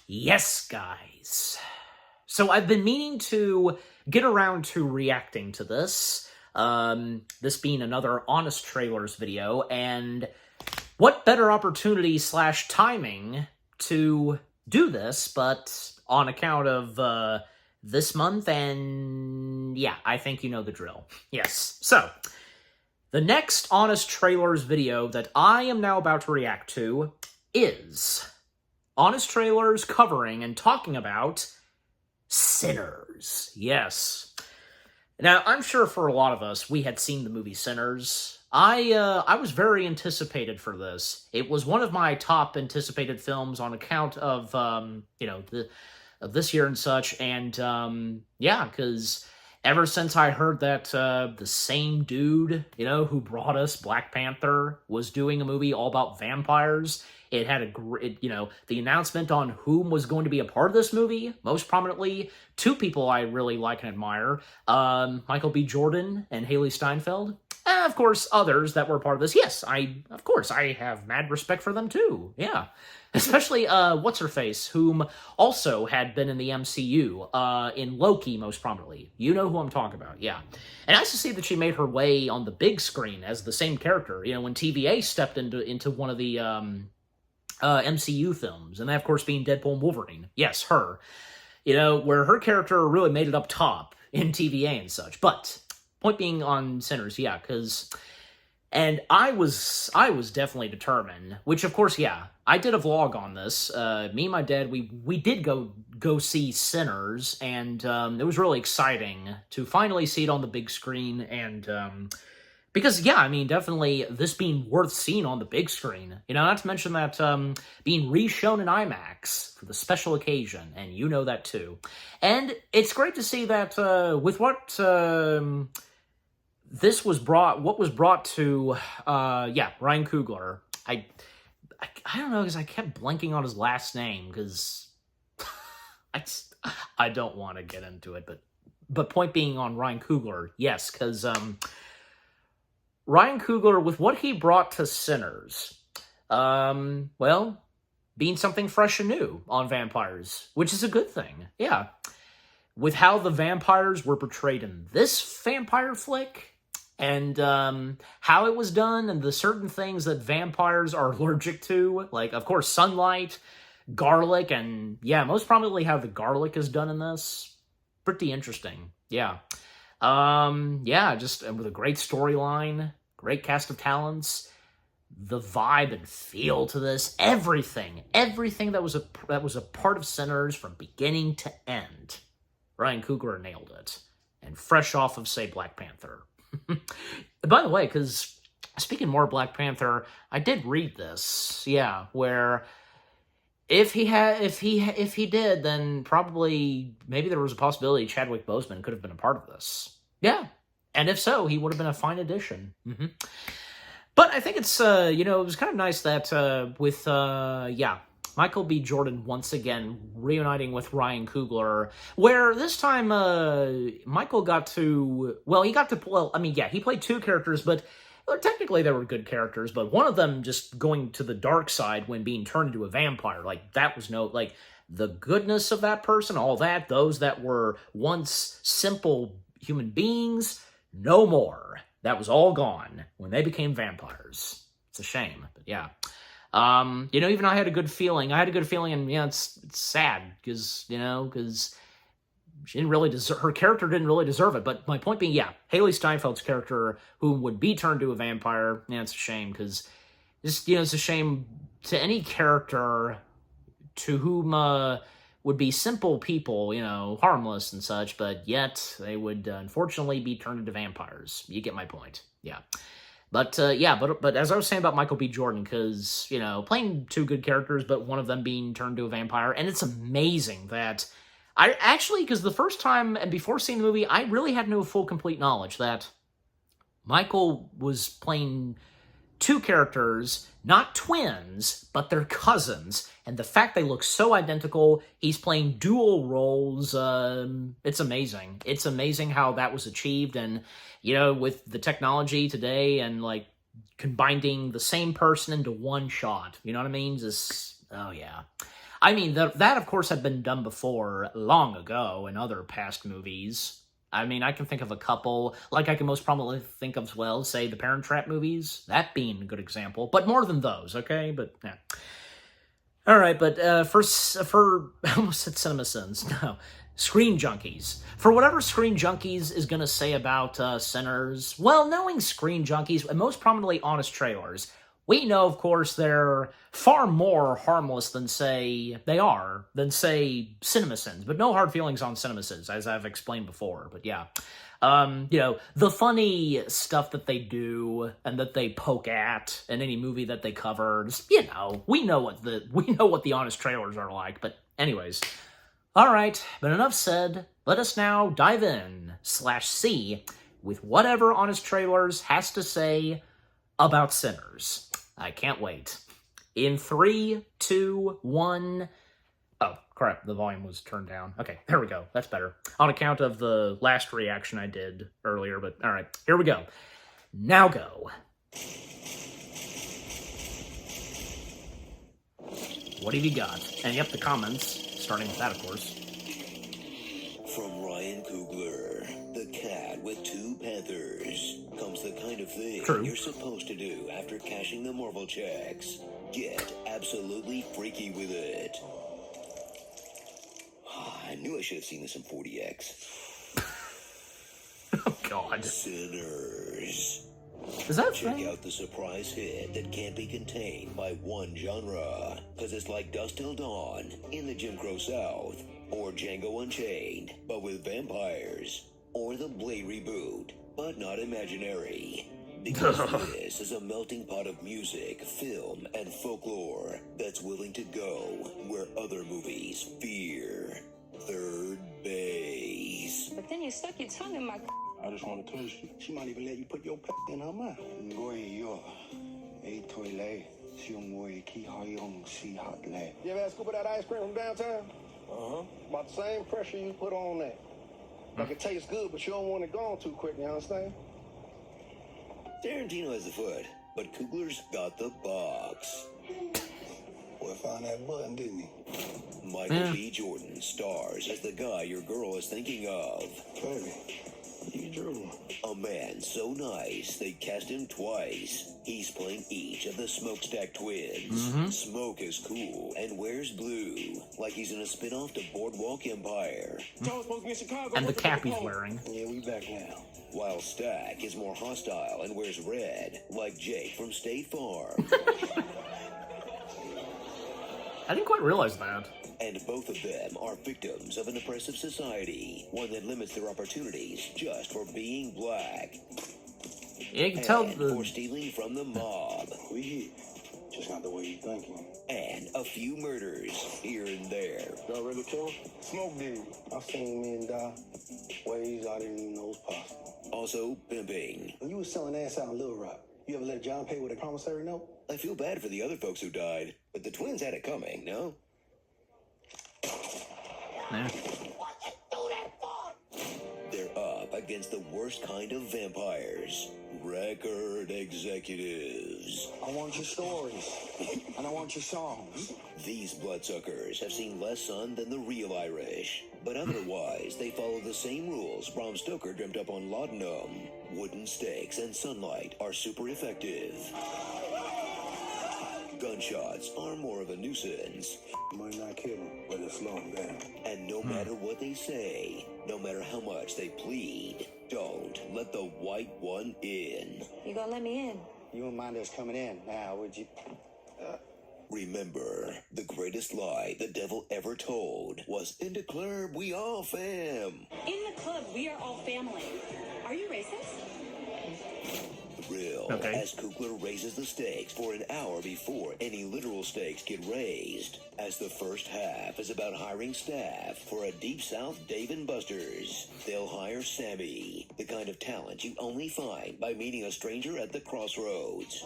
Yes, guys. So I've been meaning to get around to reacting to this. This being another Honest Trailers video, and what better opportunity slash timing to do this, but on account of this month, and yeah, I think you know the drill. Yes. So, the next Honest Trailers video that I am now about to react to is Honest Trailers covering and talking about Sinners. Yes. Now, I'm sure for a lot of us, we had seen the movie Sinners. I was very anticipated for this. It was one of my top anticipated films on account of, of this year and such. And, yeah, because ever since I heard that the same dude, who brought us Black Panther was doing a movie all about vampires, it had a great, the announcement on whom was going to be a part of this movie, most prominently, two people I really like and admire, Michael B. Jordan and Haley Steinfeld. And, of course, others that were part of this. Yes, I have mad respect for them, too. Yeah. Especially, What's-Her-Face, whom also had been in the MCU, in Loki, most prominently. You know who I'm talking about, yeah. And nice to see that she made her way on the big screen as the same character, when TVA stepped into one of the, MCU films, and that, of course, being Deadpool and Wolverine. Yes, her. Where her character really made it up top in TVA and such. But, point being on Sinners, yeah, because... And I was definitely determined, which, of course, yeah, I did a vlog on this. Me and my dad, we did go see Sinners, and it was really exciting to finally see it on the big screen, and... Because, yeah, I mean, definitely this being worth seeing on the big screen. Not to mention that being re-shown in IMAX for the special occasion, and you know that too. And it's great to see that with what this was brought, what was brought to, Ryan Coogler. I don't know, because I kept blanking on his last name, because I don't want to get into it, but point being on Ryan Coogler, yes, because... Ryan Coogler, with what he brought to Sinners, well, being something fresh and new on vampires, which is a good thing, yeah. With how the vampires were portrayed in this vampire flick, and how it was done, and the certain things that vampires are allergic to, like, of course, sunlight, garlic, and, yeah, most prominently how the garlic is done in this. Pretty interesting, yeah. Just with a great storyline, great cast of talents, the vibe and feel to this, everything that was a part of Sinners from beginning to end. Ryan Coogler nailed it, and fresh off of, say, Black Panther. By the way, because speaking more of Black Panther, I did read this, yeah, where. If he did, then probably, maybe there was a possibility Chadwick Boseman could have been a part of this. Yeah. And if so, he would have been a fine addition. But I think it's, it was kind of nice that, Michael B. Jordan once again reuniting with Ryan Coogler, where this time, Michael got to, he played two characters, but well, technically they were good characters, but one of them just going to the dark side when being turned into a vampire, that was the goodness of that person, all that, those that were once simple human beings, no more. That was all gone when they became vampires. It's a shame, but yeah. Even I had a good feeling. And, it's sad, because, she didn't really her character didn't really deserve it, but my point being, yeah, Haley Steinfeld's character, who would be turned to a vampire, it's a shame, because, it's a shame to any character to whom, would be simple people, harmless and such, but yet they would, unfortunately, be turned into vampires. You get my point, yeah. But, but as I was saying about Michael B. Jordan, because, playing two good characters, but one of them being turned to a vampire, and it's amazing that... because the first time, and before seeing the movie, I really had no full, complete knowledge that Michael was playing two characters, not twins, but they're cousins, and the fact they look so identical, he's playing dual roles, it's amazing. It's amazing how that was achieved, and, with the technology today, and, combining the same person into one shot, you know what I mean? Oh, yeah. I mean, that of course had been done before long ago in other past movies. I mean, I can think of a couple, like I can most probably think of as well, say the Parent Trap movies, that being a good example, but more than those, okay? But, yeah. All right, but for I almost said CinemaSins, no, Screen Junkies. For whatever Screen Junkies is going to say about Sinners, well, knowing Screen Junkies, and most prominently Honest Trailers, we know, of course, they're far more harmless than, say, CinemaSins, but no hard feelings on CinemaSins, as I've explained before, but yeah. You know, the funny stuff that they do and that they poke at in any movie that they cover, just, you know, we know what the Honest Trailers are like, but anyways. All right, but enough said. Let us now dive in /see with whatever Honest Trailers has to say about Sinners. I can't wait. In 3, 2, 1... Oh, crap, the volume was turned down. Okay, there we go. That's better. On account of the last reaction I did earlier, but all right, here we go. Now go. What have you got? And yep, the comments, starting with that, of course. From Ryan Coogler, the cat with 2 panthers, comes the kind of thing you're supposed to do after cashing the Marvel checks. Get absolutely freaky with it. I knew I should have seen this in 40X. Oh, God. Sinners. Is that Check out the surprise hit that can't be contained by one genre. Because it's like Dusk Till Dawn in the Jim Crow South. Or Django Unchained, but with vampires. Or the Blade reboot, but not imaginary. Because this is a melting pot of music, film, and folklore that's willing to go where other movies fear. Third base. But then you stuck your tongue in my... I just want to touch you. She might even let you put your in her mouth. You ever had a scoop of that ice cream from downtown? About the same pressure you put on that. Like it tastes good, but you don't want it gone too quick, you understand? Tarantino has the foot, but Coogler's got the box. Boy found that button, didn't he? Michael B. Jordan stars as the guy your girl is thinking of. Baby, you drew. A man so nice they cast him twice. He's playing each of the Smokestack twins. Smoke is cool and wears blue, like he's in a spin-off to Boardwalk Empire. And the cap he's wearing. Yeah, we back now. While Stack is more hostile and wears red, like Jake from State Farm. I didn't quite realize that. And both of them are victims of an oppressive society, one that limits their opportunities just for being black. Yeah, you can tell for stealing from the mob. We hit. Just not the way you thinking. And a few murders here and there. Y'all ready to kill him? Smoke did. I seen men die ways I didn't even know was possible. Also pimping. When you was selling ass out in Little Rock, you ever let John pay with a promissory note? I feel bad for the other folks who died, but the twins had it coming, no? Yeah. They're up against the worst kind of vampires. Record executives. I want your stories. And I want your songs. These bloodsuckers have seen less sun than the real Irish. But otherwise, they follow the same rules Bram Stoker dreamt up on Laudanum. Wooden stakes and sunlight are super effective. Gunshots are more of a nuisance. You might not kill him, but it'll slow him down. And no matter what they say, no matter how much they plead, don't let the white one in. You gonna let me in? You wouldn't mind us coming in now, would you? Remember, the greatest lie the devil ever told was, in the club, we all fam. In the club, we are all family. Are you racist? Thrill as Coogler raises the stakes for an hour before any literal stakes get raised. As the first half is about hiring staff for a Deep South Dave & Buster's. They'll hire Sammy, the kind of talent you only find by meeting a stranger at the crossroads.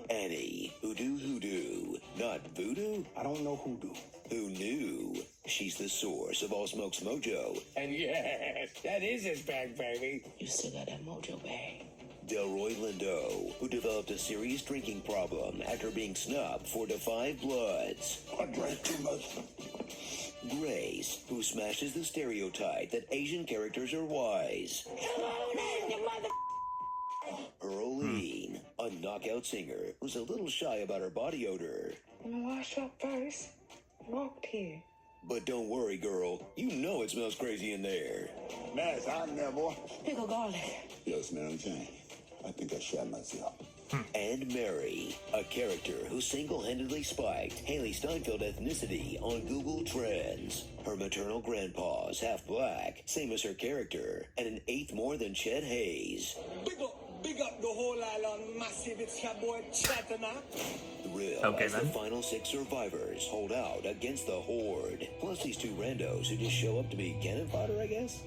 Annie, hoodoo, not voodoo? I don't know hoodoo. Who knew? She's the source of All Smoke's mojo. And yes, that is his bag, baby. You still got that mojo bag. Delroy Lindo, who developed a serious drinking problem after being snubbed for Defy Bloods. I drank too much. Grace, who smashes the stereotype that Asian characters are wise. Earlene, a knockout singer who's a little shy about her body odor. Wash up first. Walked here. But don't worry, girl. You know it smells crazy in there. Nice, I'm there, boy. Pickle garlic. Yes, Mary Jane. I think I shot myself. And Mary, a character who single-handedly spiked Haley Steinfeld ethnicity on Google Trends. Her maternal grandpa's half black, same as her character, and an eighth more than Chet Hayes. Big up the whole island, massive, it's your boy Chatana. Thrill Okay, as the then. final 6 survivors hold out against the Horde. Plus these 2 randos who just show up to be cannon fodder, I guess?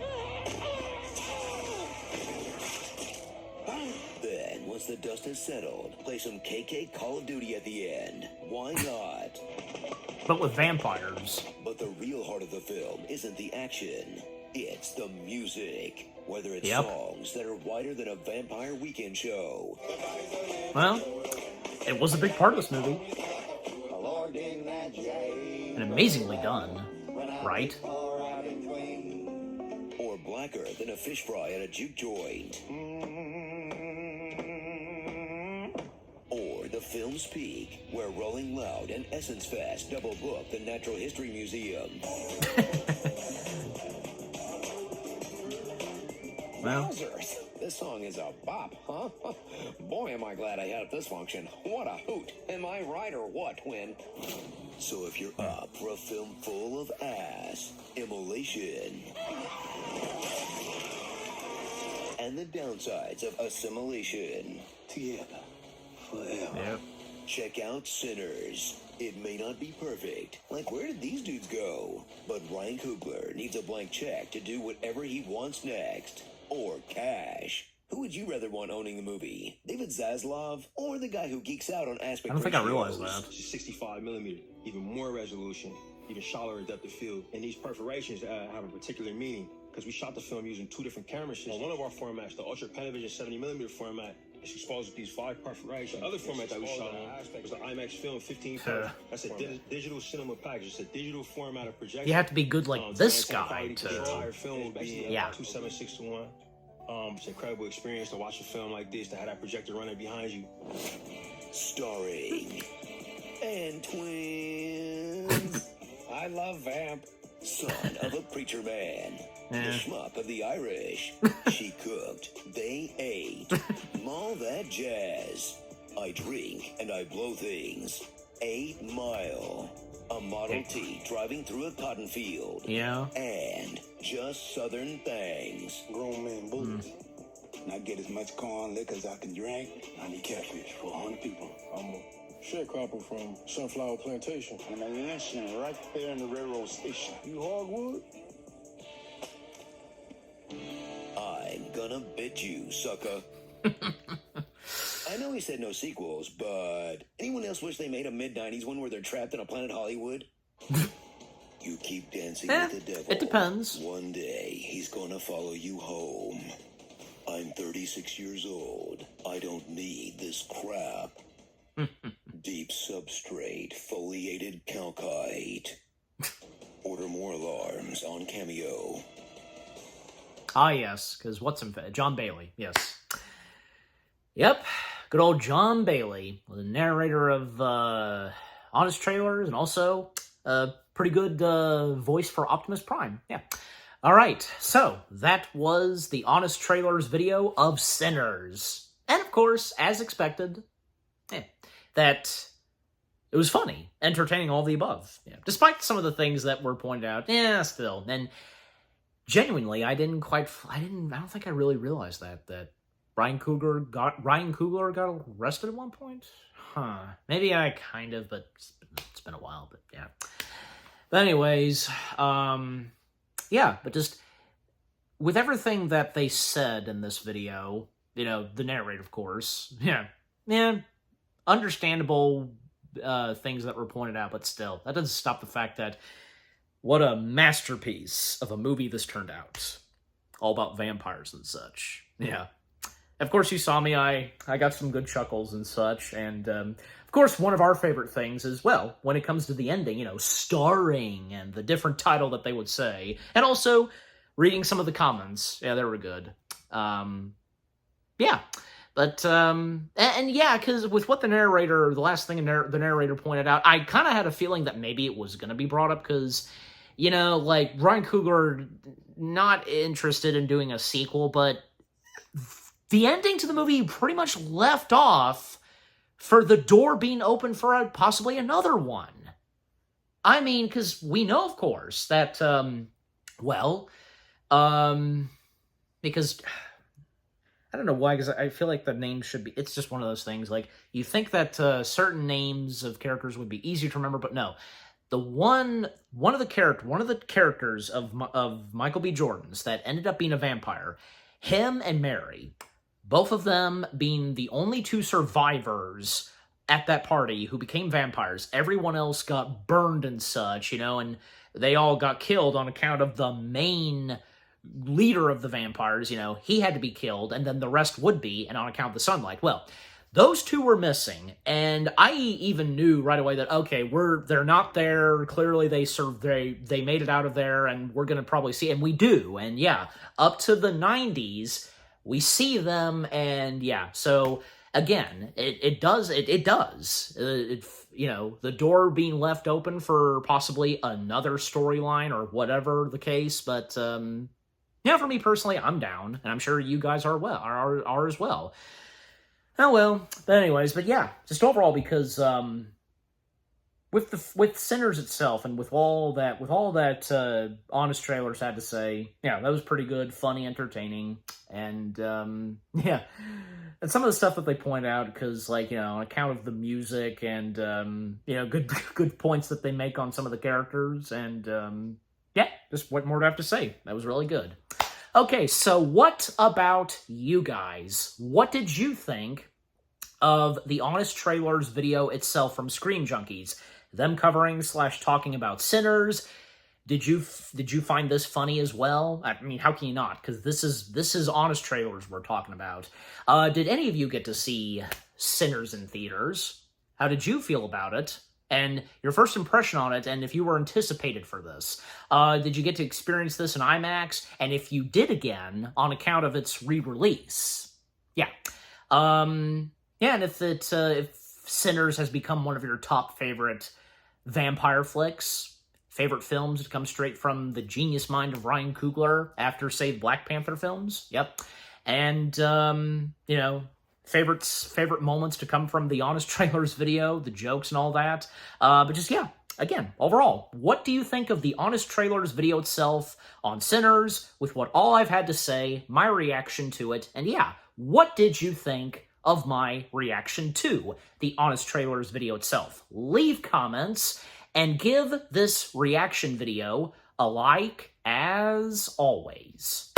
Then, once the dust has settled, play some KK Call of Duty at the end. Why not? But with vampires. But the real heart of the film isn't the action. It's the music. Whether it's Yep. songs that are wider than a Vampire Weekend show. Well, it was a big part of this movie. And amazingly done. Right? Or blacker than a fish fry at a juke joint. Or the film's peak, where Rolling Loud and Essence Fest double book the Natural History Museum. Well, Wowzers, this song is a bop, huh? Boy, am I glad I had this function. What a hoot. Am I right or what, twin? So if you're up for a film full of ass, immolation, and the downsides of assimilation, Together. Forever. yeah. check out Sinners. It may not be perfect. Like, where did these dudes go? But Ryan Coogler needs a blank check to do whatever he wants next. Or cash. Who would you rather want owning the movie? David Zaslav or the guy who geeks out on aspect I don't think I ratios? realized that. 65 millimeter, even more resolution, even shallower depth of field. And these perforations have a particular meaning because we shot the film using 2 different camera systems. On one of our formats, the Ultra Panavision 70 millimeter format, it's exposed with these 5 perforations. The other format that we shot on was the IMAX Film 15. That's a digital cinema package. It's a digital format of projection. You have to be good like this guy The to... entire film will be Yeah. 2.76 to 1. It's an incredible experience to watch a film like this, to have that projector running behind you. Starring and twins. I love Vamp. Son of a preacher man. The Yeah. schmuck of the Irish. She cooked. They ate. All that jazz. I drink and I blow things. 8 Mile. A Model T driving through a cotton field. Yeah. And just Southern things. Grown man bullets. And I get as much corn liquor as I can drink. I need catfish for 100 people. I'm a sharecropper from Sunflower Plantation. And I'm lynching right there in the railroad station. You hardwood? I'm gonna bit you, sucker. I know he said no sequels, but anyone else wish they made a mid-90s one where they're trapped in a Planet Hollywood? You keep dancing with the devil. it depends. One day, he's gonna follow you home. I'm 36 years old. I don't need this crap. Deep substrate, foliated calcite. Order more alarms on Cameo. Ah, yes, because what's him? John Bailey, yes. Yep, good old John Bailey, the narrator of Honest Trailers, and also a pretty good voice for Optimus Prime. Yeah. All right, so that was the Honest Trailers video of Sinners. And of course, as expected, that it was funny, entertaining, all the above. Yeah. Despite some of the things that were pointed out, still. And genuinely, I don't think I really realized that Ryan Coogler got arrested at one point? Huh. Maybe I kind of, but it's been a while, but yeah. But anyways, yeah, but just with everything that they said in this video, the narrator, of course, understandable things that were pointed out, but still, that doesn't stop the fact that what a masterpiece of a movie this turned out. All about vampires and such. Yeah. of course, you saw me. I got some good chuckles and such. And, of course, one of our favorite things is, well, when it comes to the ending, you know, starring and the different title that they would say. And also reading some of the comments. Yeah, they were good. Yeah. But, and yeah, because with what the last thing the narrator pointed out, I kind of had a feeling that maybe it was going to be brought up because, you know, like, Ryan Coogler, not interested in doing a sequel, but the ending to the movie pretty much left off for the door being open for possibly another one. I mean, because we know, of course, that, because I don't know why, because I feel like the name should be, it's just one of those things, like, you think that certain names of characters would be easier to remember, but no. One of the characters of Michael B. Jordan's that ended up being a vampire, him and Mary, both of them being the only two survivors at that party who became vampires. Everyone else got burned and such, you know, and they all got killed on account of the main leader of the vampires. You know, he had to be killed, and then the rest would be, and on account of the sunlight. Well, those two were missing, and I even knew right away that, okay, they're not there. Clearly they made it out of there, and we're going to probably see, and we do. And yeah, up to the 90s, we see them, and yeah, so again, it does, you know, the door being left open for possibly another storyline or whatever the case, but yeah, for me personally, I'm down, and I'm sure you guys are as well. Oh well, but anyways, but yeah, just overall, because with Sinners itself and with all that Honest Trailers had to say, yeah, that was pretty good, funny, entertaining, and yeah, and some of the stuff that they point out, because, like, you know, on account of the music and you know, good points that they make on some of the characters, and yeah, just what more do I have to say? That was really good. Okay, so what about you guys? What did you think of the Honest Trailers video itself from Screen Junkies? Them covering / talking about Sinners. Did you find this funny as well? I mean, how can you not? Because this is Honest Trailers we're talking about. Did any of you get to see Sinners in theaters? How did you feel about it? And your first impression on it, and if you were anticipated for this. Did you get to experience this in IMAX? And if you did again, on account of its re-release. Yeah. Yeah, and if Sinners has become one of your top favorite vampire flicks, favorite films to come straight from the genius mind of Ryan Coogler after, say, Black Panther films. Yep. And, you know, favorite moments to come from the Honest Trailers video, the jokes and all that. But just, yeah, again, overall, what do you think of the Honest Trailers video itself on Sinners, with what all I've had to say, my reaction to it, and yeah, what did you think of my reaction to the Honest Trailers video itself? Leave comments, and give this reaction video a like, as always.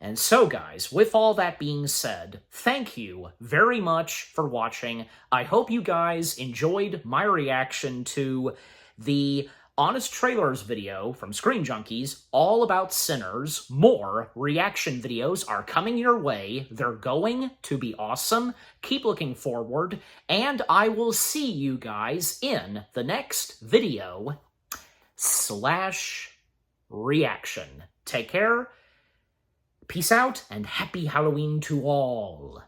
And so, guys, with all that being said, thank you very much for watching. I hope you guys enjoyed my reaction to the Honest Trailers video from Screen Junkies, all about Sinners. More reaction videos are coming your way. They're going to be awesome. Keep looking forward, and I will see you guys in the next video / reaction. Take care. Peace out, and happy Halloween to all.